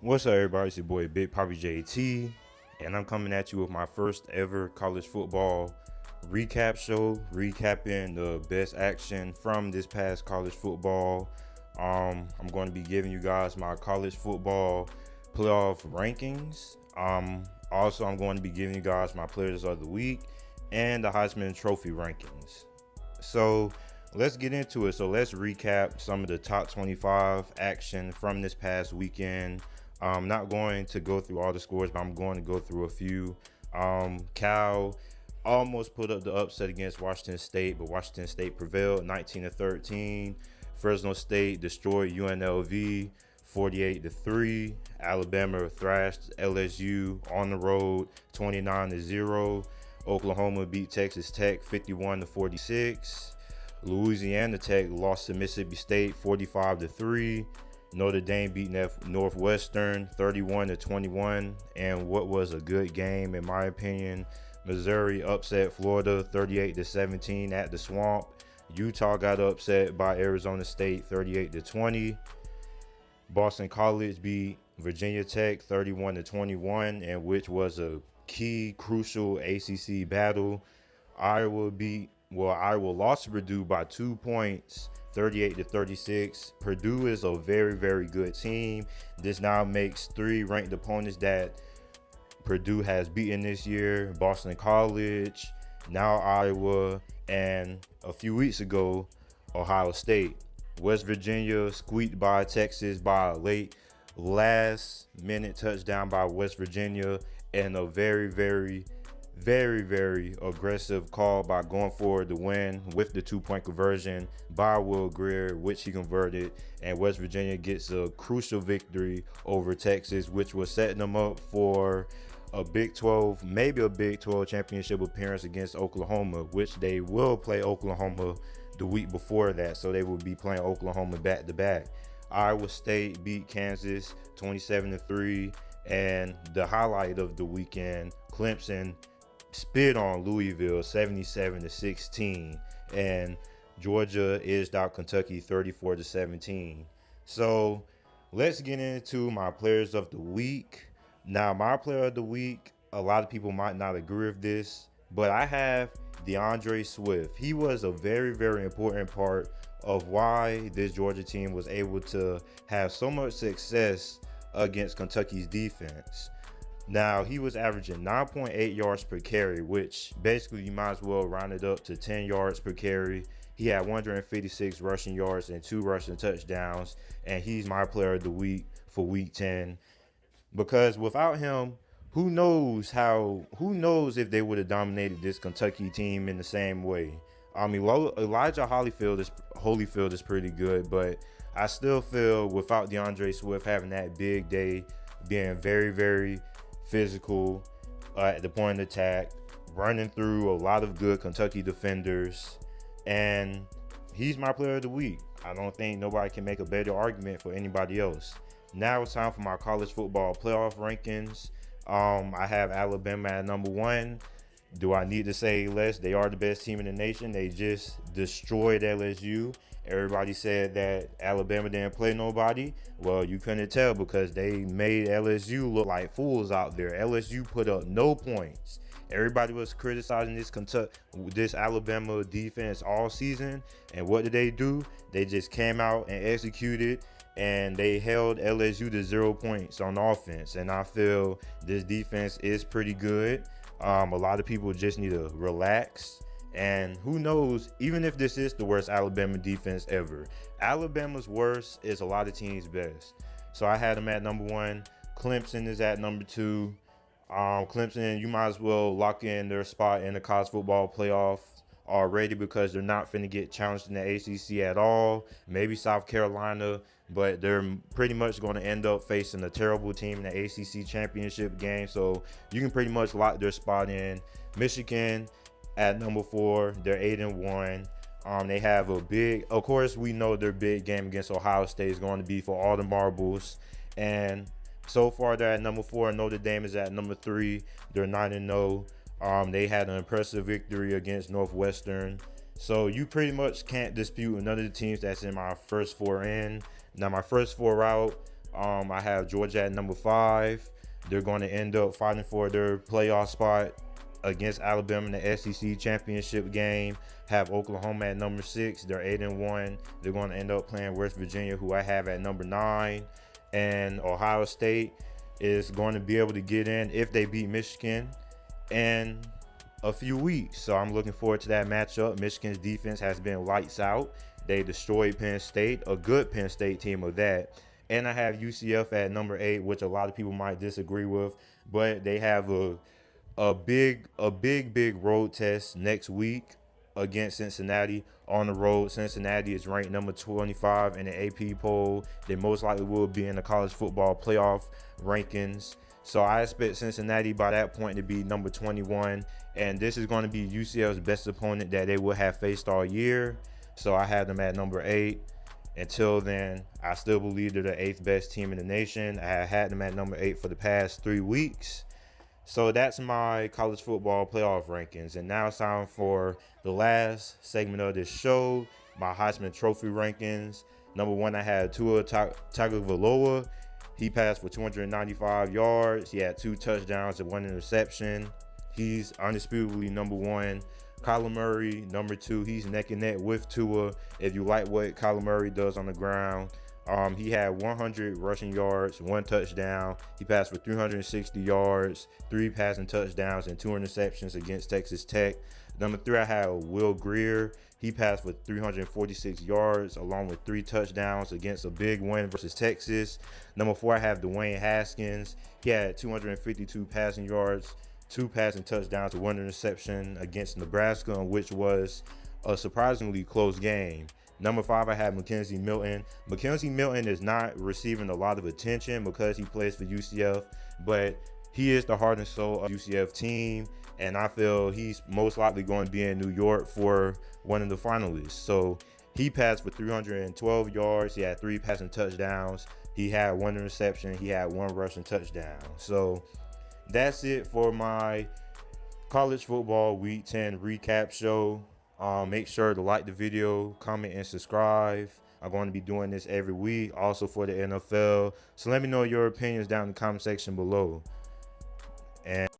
What's up, everybody? It's your boy BigPapiJT, and I'm coming at you with my first ever college football recap show, recapping the best action from this past college football. I'm going to be giving you guys my college football playoff rankings. Also, I'm going to be giving you guys my players of the week and the Heisman Trophy rankings. So let's get into it. So let's recap some of the top 25 action from this past weekend. I'm not going to go through all the scores, but I'm going to go through a few. Cal almost put up the upset against Washington State, but Washington State prevailed 19-13. Fresno State destroyed UNLV 48-3. Alabama thrashed LSU on the road 29-0. Oklahoma beat Texas Tech 51-46. Louisiana Tech lost to Mississippi State 45-3. Notre Dame beat Northwestern 31-21, and what was a good game in my opinion. Missouri upset Florida 38-17 at the Swamp. Utah got upset by Arizona State 38-20. Boston College beat Virginia Tech 31-21, and which was a key crucial ACC battle. Iowa lost to Purdue by 2 points, 38-36. Purdue is a very, very good team. This now makes three ranked opponents that Purdue has beaten this year: Boston College, now Iowa, and a few weeks ago, Ohio State. West Virginia squeaked by Texas by a late last-minute touchdown by West Virginia, and a very, very aggressive call by going for the win with the 2-point conversion by Will Grier, which he converted, and West Virginia gets a crucial victory over Texas, which was setting them up for a Big 12, maybe a Big 12 championship appearance against Oklahoma, which they will play Oklahoma the week before that, so they will be playing Oklahoma back to back. Iowa State beat Kansas 27-3, and the highlight of the weekend, Clemson spit on Louisville 77-16, and Georgia edged out Kentucky 34-17. So let's get into my players of the week. Now, my player of the week, a lot of people might not agree with this, but I have DeAndre Swift. He was a very, very important part of why this Georgia team was able to have so much success against Kentucky's defense. Now, he was averaging 9.8 yards per carry, which basically you might as well round it up to 10 yards per carry. He had 156 rushing yards and 2 rushing touchdowns, and he's my player of the week for week 10. Because without him, who knows if they would have dominated this Kentucky team in the same way. I mean, Elijah Holyfield is pretty good, but I still feel without DeAndre Swift having that big day, being very, very physical at the point of attack, running through a lot of good Kentucky defenders, and he's my player of the week. I don't think nobody can make a better argument for anybody else. Now it's time for my college football playoff rankings. I have Alabama at number 1. Do I need to say less? They are the best team in the nation. They just destroyed LSU. Everybody said that Alabama didn't play nobody. Well, you couldn't tell because they made LSU look like fools out there. LSU put up no points. Everybody was criticizing this Alabama defense all season, and what did they do? They just came out and executed, and they held LSU to 0 points on offense. And I feel this defense is pretty good. A lot of people just need to relax. And who knows, even if this is the worst Alabama defense ever, Alabama's worst is a lot of teams' best. So I had them at number 1. Clemson is at number 2. Clemson, you might as well lock in their spot in the college football playoff already because they're not finna get challenged in the ACC at all. Maybe South Carolina, but they're pretty much going to end up facing a terrible team in the ACC championship game. So you can pretty much lock their spot in. Michigan at number 4, they're 8-1. They have a big, of course, we know their big game against Ohio State is going to be for all the marbles. And so far, they're at number 4. Notre Dame is at number 3. They're 9-0. They had an impressive victory against Northwestern. So you pretty much can't dispute none of the teams that's in my first 4 in. Now, my first 4 out, I have Georgia at number 5. They're going to end up fighting for their playoff spot against Alabama in the SEC championship game. Have Oklahoma at number 6. They're 8-1. They're going to end up playing West Virginia, who I have at number 9. And Ohio State is going to be able to get in if they beat Michigan in a few weeks. So I'm looking forward to that matchup. Michigan's defense has been lights out. They destroyed Penn State, a good Penn State team of that. And I have UCF at number 8, which a lot of people might disagree with, but they have a big road test next week against Cincinnati on the road. Cincinnati is ranked number 25 in the AP poll. They most likely will be in the college football playoff rankings. So I expect Cincinnati by that point to be number 21. And this is going to be UCF's best opponent that they will have faced all year. So I have them at number 8. Until then, I still believe they're the 8th best team in the nation. I have had them at number 8 for the past 3 weeks. So that's my college football playoff rankings. And now it's time for the last segment of this show, my Heisman Trophy rankings. Number 1, I had Tua Tagovailoa. He passed for 295 yards. He had 2 touchdowns and 1 interception. He's undisputably number 1. Kyler Murray, number 2. He's neck and neck with Tua. If you like what Kyler Murray does on the ground, he had 100 rushing yards, 1 touchdown. He passed for 360 yards, 3 passing touchdowns, and 2 interceptions against Texas Tech. Number 3, I had Will Grier. He passed for 346 yards, along with 3 touchdowns against a big win versus Texas. Number 4, I have Dwayne Haskins. He had 252 passing yards, 2 passing touchdowns, 1 interception against Nebraska, which was a surprisingly close game. Number 5, I have McKenzie Milton. McKenzie Milton is not receiving a lot of attention because he plays for UCF, but he is the heart and soul of the UCF team, and I feel he's most likely going to be in New York for one of the finalists. So he passed for 312 yards. He had 3 passing touchdowns. He had 1 interception. He had 1 rushing touchdown. So that's it for my college football week 10 recap show. Make sure to like the video, comment, and subscribe. I'm going to be doing this every week, also for the NFL. So let me know your opinions down in the comment section below. And